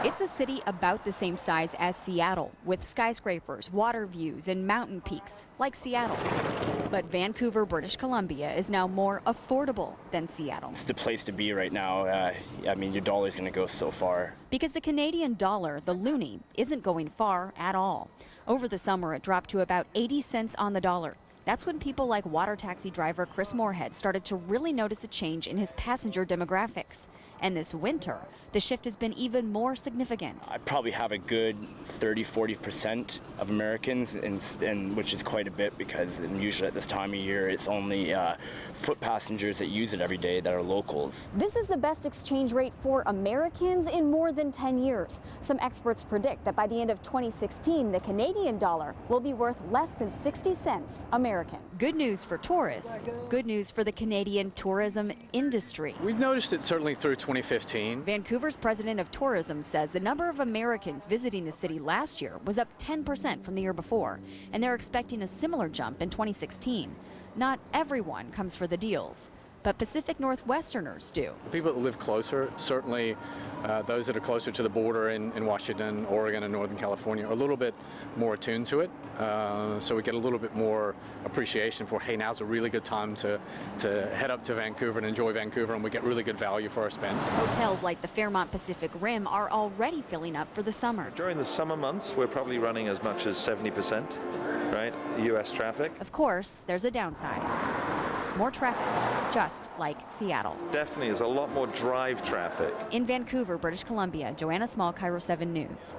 It's a city about the same size as Seattle, with skyscrapers, water views, and mountain peaks, like Seattle. But Vancouver, British Columbia is now more affordable than Seattle. It's the place to be right now. I mean, your dollar's going to go so far. Because the Canadian dollar, the loonie, isn't going far at all. Over the summer, it dropped to about 80 cents on the dollar. That's when people like water taxi driver Chris Moorhead started to really notice a change in his passenger demographics. And this winter, the shift has been even more significant. I probably have a good 30–40% of Americans, and which is quite a bit because usually at this time of year, it's only foot passengers that use it every day that are locals. This is the best exchange rate for Americans in more than 10 years. Some experts predict that by the end of 2016, the Canadian dollar will be worth less than 60 cents American. Good news for tourists, good news for the Canadian tourism industry. We've noticed it certainly through 2015. Vancouver's president of tourism says the number of Americans visiting the city last year was up 10% from the year before, and they're expecting a similar jump in 2016. Not everyone comes for the deals, but Pacific Northwesterners do. People that live closer, certainly those that are closer to the border in Washington, Oregon, and Northern California are a little bit more attuned to it. So we get a little bit more appreciation for, hey, now's a really good time to head up to Vancouver and enjoy Vancouver, and we get really good value for our spend. Hotels like the Fairmont Pacific Rim are already filling up for the summer. During the summer months, we're probably running as much as 70%, right, U.S. traffic. Of course, there's a downside. More traffic, just like Seattle. Definitely, there's a lot more drive traffic. In Vancouver, British Columbia, Joanna Small, KIRO 7 News.